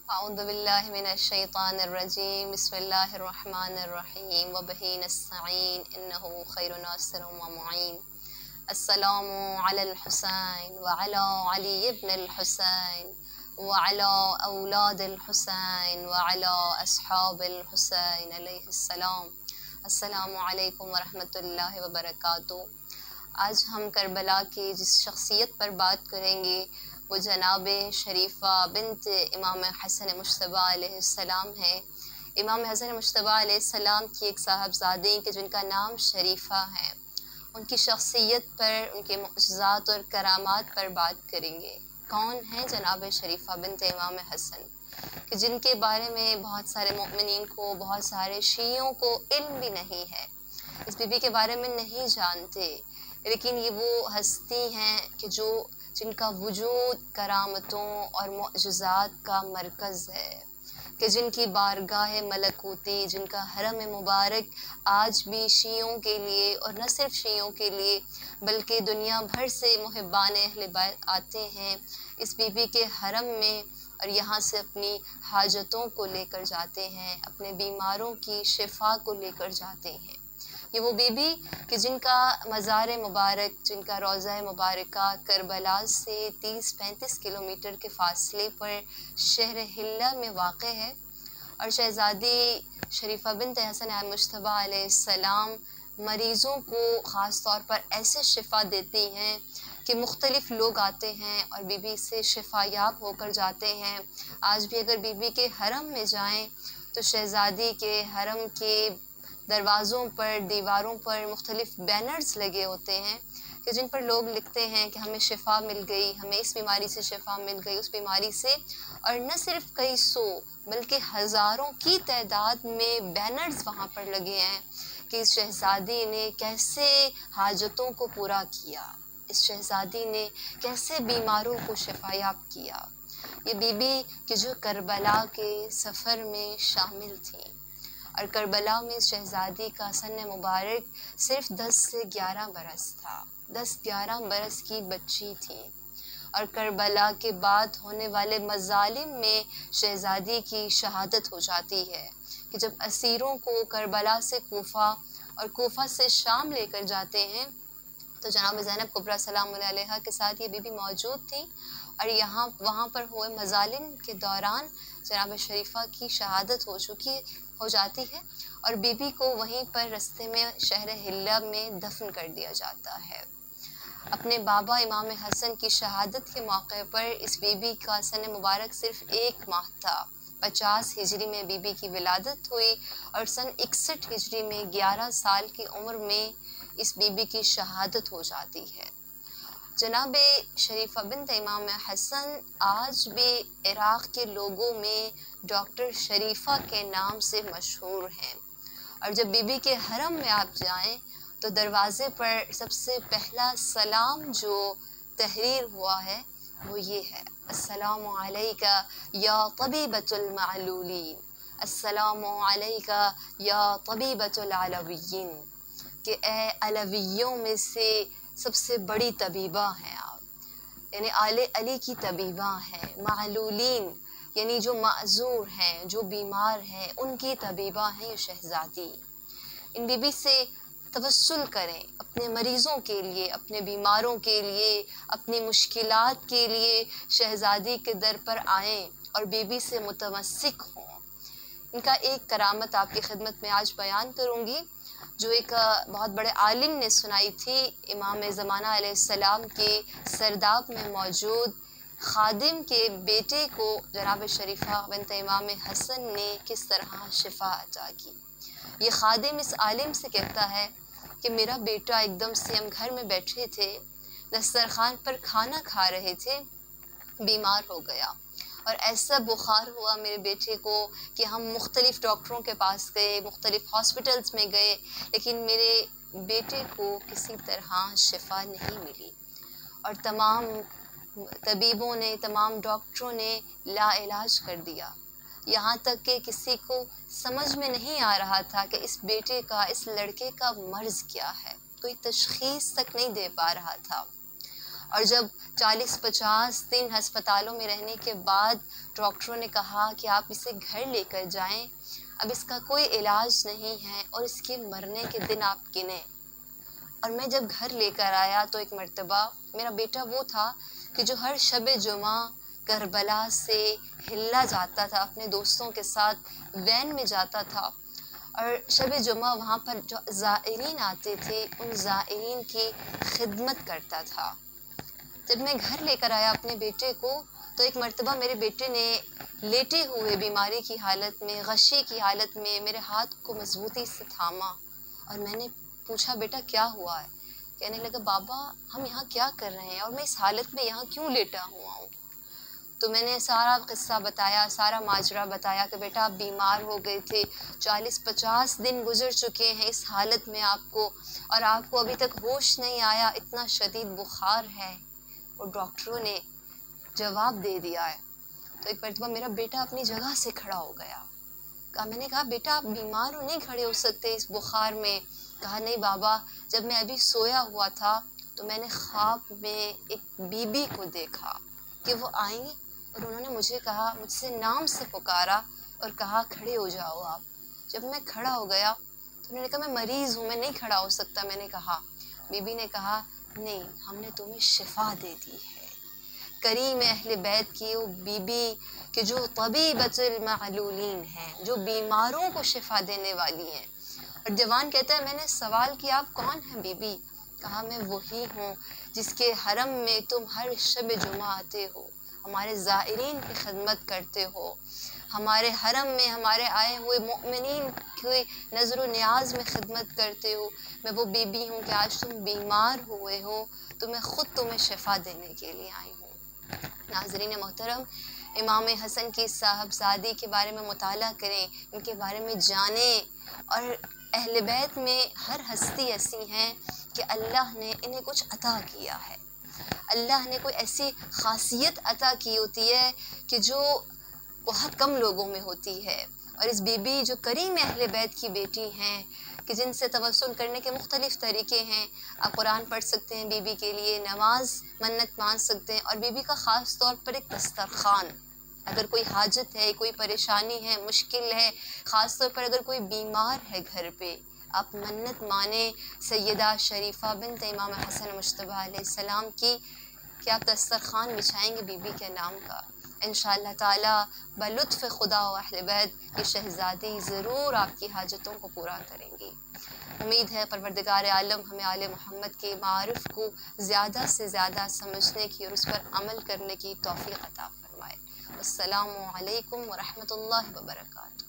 اعوذ باللہ من الشیطان الرجیم بسم اللہ الرحمن الرحیم وبہ نستعین انہ خیر ناصر و معین۔ السلام علی الحسین وعلی علی ابن الحسین وعلی اولاد الحسین وعلی اصحاب الحسین علیہ السلام۔ السلام علیکم ورحمۃ اللہ وبرکاتہ۔ آج ہم کربلا کی جس شخصیت پر بات کریں گے وہ جناب شریفہ بنت امام حسن مجتبیٰ علیہ السلام ہے۔ امام حسن مجتبیٰ علیہ السلام کی ایک صاحبزادی کہ جن کا نام شریفہ ہے، ان کی شخصیت پر، ان کے معجزات اور کرامات پر بات کریں گے۔ کون ہیں جناب شریفہ بنت امام حسن، کہ جن کے بارے میں بہت سارے مؤمنین کو، بہت سارے شیعوں کو علم بھی نہیں ہے، اس بی بی کے بارے میں نہیں جانتے، لیکن یہ وہ ہستی ہیں کہ جن کا وجود کرامتوں اور معجزات کا مرکز ہے، کہ جن کی بارگاہ ملکوتی، جن کا حرم مبارک آج بھی شیعوں کے لیے، اور نہ صرف شیعوں کے لیے بلکہ دنیا بھر سے محبان اہل بیت آتے ہیں اس بی بی کے حرم میں، اور یہاں سے اپنی حاجتوں کو لے کر جاتے ہیں، اپنے بیماروں کی شفا کو لے کر جاتے ہیں۔ یہ وہ بی بی کہ جن کا مزار مبارک، جن کا روضہ مبارکہ کربلا سے 30-35 کلومیٹر کے فاصلے پر شہر حلہ میں واقع ہے، اور شہزادی شریفہ بنت حسن مجتبیٰ علیہ السلام مریضوں کو خاص طور پر ایسے شفا دیتی ہیں کہ مختلف لوگ آتے ہیں اور بی بی سے شفا یاب ہو کر جاتے ہیں۔ آج بھی اگر بی بی کے حرم میں جائیں تو شہزادی کے حرم کے دروازوں پر، دیواروں پر مختلف بینرز لگے ہوتے ہیں کہ جن پر لوگ لکھتے ہیں کہ ہمیں شفا مل گئی، ہمیں اس بیماری سے شفا مل گئی، اس بیماری سے، اور نہ صرف کئی سو بلکہ ہزاروں کی تعداد میں بینرز وہاں پر لگے ہیں کہ اس شہزادی نے کیسے حاجتوں کو پورا کیا، اس شہزادی نے کیسے بیماروں کو شفا یاب کیا۔ یہ بی بی کہ جو کربلا کے سفر میں شامل تھیں، اور کربلا میں شہزادی کا سن مبارک صرف 10 سے 11 برس تھا، 10-11 برس کی بچی تھی، اور کربلا کے بعد ہونے والے مظالم میں شہزادی کی شہادت ہو جاتی ہے کہ جب اسیروں کو کربلا سے کوفہ اور کوفہ سے شام لے کر جاتے ہیں تو جناب زینب کبریٰ سلام اللہ علیہا کے ساتھ یہ بی بی موجود تھیں، اور وہاں پر ہوئے مظالم کے دوران جناب شریفہ کی شہادت ہو جاتی ہے، اور بی بی کو وہیں پر رستے میں شہر حلہ میں دفن کر دیا جاتا ہے۔ اپنے بابا امام حسن کی شہادت کے موقع پر اس بی بی کا سن مبارک صرف 1 ماہ تھا۔ 50 ہجری میں بی بی کی ولادت ہوئی، اور سن 61 ہجری میں 11 سال کی عمر میں اس بی بی کی شہادت ہو جاتی ہے۔ جناب شریفہ بنت امام حسن آج بھی عراق کے لوگوں میں ڈاکٹر شریفہ کے نام سے مشہور ہیں، اور جب بی بی کے حرم میں آپ جائیں تو دروازے پر سب سے پہلا سلام جو تحریر ہوا ہے وہ یہ ہے: السلام علیکہ یا طبیبۃ المعلولین، السلام علیکہ یا طبیبۃ العلویین، کہ اے علویوں میں سے سب سے بڑی طبیبہ ہیں آپ، یعنی آل علی کی طبیبہ ہیں۔ معلولین یعنی جو معذور ہیں، جو بیمار ہیں، ان کی طبیبہ ہیں یہ شہزادی۔ ان بی بی سے توسل کریں اپنے مریضوں کے لیے، اپنے بیماروں کے لیے، اپنی مشکلات کے لیے شہزادی کے در پر آئیں اور بی بی سے متمسک ہوں۔ ان کا ایک کرامت آپ کی خدمت میں آج بیان کروں گی، جو ایک بہت بڑے عالم نے سنائی تھی۔ امام زمانہ علیہ السلام کے سرداب میں موجود خادم کے بیٹے کو جناب شریفہ بنت امام حسن نے کس طرح شفا عطا کی۔ یہ خادم اس عالم سے کہتا ہے کہ میرا بیٹا ایک دم سے، ہم گھر میں بیٹھے تھے، دسترخوان پر کھانا کھا رہے تھے، بیمار ہو گیا، اور ایسا بخار ہوا میرے بیٹے کو کہ ہم مختلف ڈاکٹروں کے پاس گئے، مختلف ہاسپٹلز میں گئے، لیکن میرے بیٹے کو کسی طرح شفا نہیں ملی، اور تمام طبیبوں نے، تمام ڈاکٹروں نے لا علاج کر دیا، یہاں تک کہ کسی کو سمجھ میں نہیں آ رہا تھا کہ اس بیٹے کا، اس لڑکے کا مرض کیا ہے، کوئی تشخیص تک نہیں دے پا رہا تھا۔ اور جب 40-50 دن ہسپتالوں میں رہنے کے بعد ڈاکٹروں نے کہا کہ آپ اسے گھر لے کر جائیں، اب اس کا کوئی علاج نہیں ہے اور اس کے مرنے کے دن آپ گنیں۔ اور میں جب گھر لے کر آیا تو ایک مرتبہ میرا بیٹا وہ تھا کہ جو ہر شب جمعہ کربلا سے ہلا جاتا تھا، اپنے دوستوں کے ساتھ وین میں جاتا تھا اور شب جمعہ وہاں پر جو زائرین آتے تھے ان زائرین کی خدمت کرتا تھا۔ جب میں گھر لے کر آیا اپنے بیٹے کو تو ایک مرتبہ میرے بیٹے نے لیٹے ہوئے بیماری کی حالت میں، غشی کی حالت میں میرے ہاتھ کو مضبوطی سے تھاما اور میں نے پوچھا بیٹا کیا ہوا ہے؟ کہنے لگا بابا ہم یہاں کیا کر رہے ہیں اور میں اس حالت میں یہاں کیوں لیٹا ہوا ہوں؟ تو میں نے سارا قصہ بتایا، سارا ماجرا بتایا کہ بیٹا آپ بیمار ہو گئے تھے، 40-50 دن گزر چکے ہیں اس حالت میں آپ کو، اور آپ کو ابھی تک ہوش نہیں آیا، اتنا شدید بخار ہے۔ اور ڈاکٹروں نے جواب دے دیا ہے۔ تو ایک مرتبہ میرا بیٹا اپنی جگہ سے کھڑا ہو گیا۔ میں نے کہا بیٹا آپ بیمار ہو، نہیں کھڑے ہو سکتے اس بخار میں؟ کہا نہیں بابا، جب میں ابھی سویا ہوا تھا تو میں نے خواب میں ایک بی بی کو دیکھا کہ وہ آئیں اور انہوں نے مجھے کہا، مجھ سے نام سے پکارا اور کہا کھڑے ہو جاؤ آپ۔ جب میں کھڑا ہو گیا تو انہوں نے کہا میں مریض ہوں، میں نہیں کھڑا ہو سکتا۔ میں نے کہا، بی بی نے کہا نہیں، ہم نے تمہیں شفا دے دی ہے۔ کریم اہل بیت کی وہ بی بی کہ جو طبیبۃ المعلولین ہیں، جو بیماروں کو شفا دینے والی ہیں۔ اور جوان کہتا ہے میں نے سوال کیا آپ کون ہیں بی بی؟ کہا میں وہی ہوں جس کے حرم میں تم ہر شب جمعہ آتے ہو، ہمارے زائرین کی خدمت کرتے ہو، ہمارے حرم میں ہمارے آئے ہوئے مؤمنین کی نظر و نیاز میں خدمت کرتے ہو۔ میں وہ بی بی ہوں کہ آج تم بیمار ہوئے ہو تو میں خود تمہیں شفا دینے کے لیے آئی ہوں۔ ناظرین محترم، امام حسن کی صاحبزادی کے بارے میں مطالعہ کریں، ان کے بارے میں جانیں، اور اہل بیت میں ہر ہستی ایسی ہیں کہ اللہ نے انہیں کچھ عطا کیا ہے، اللہ نے کوئی ایسی خاصیت عطا کی ہوتی ہے کہ جو بہت کم لوگوں میں ہوتی ہے۔ اور اس بی بی جو کریم اہل بیت کی بیٹی ہیں کہ جن سے توسل کرنے کے مختلف طریقے ہیں، آپ قرآن پڑھ سکتے ہیں بی بی کے لیے، نماز منت مان سکتے ہیں، اور بی بی کا خاص طور پر ایک دسترخوان، اگر کوئی حاجت ہے، کوئی پریشانی ہے، مشکل ہے، خاص طور پر اگر کوئی بیمار ہے گھر پہ، آپ منت مانیں سیدہ شریفہ بنت امام حسن مجتبیٰ علیہ السلام کی کہ آپ دسترخوان بچھائیں گے بی بی کے نام کا، انشاءاللہ تعالی بلطف خدا و اہل بیت یہ شہزادی ضرور آپ کی حاجتوں کو پورا کریں گی۔ امید ہے پروردگار عالم ہمیں آل محمد کے معارف کو زیادہ سے زیادہ سمجھنے کی اور اس پر عمل کرنے کی توفیق عطا فرمائے۔ السلام علیکم ورحمۃ اللہ وبرکاتہ۔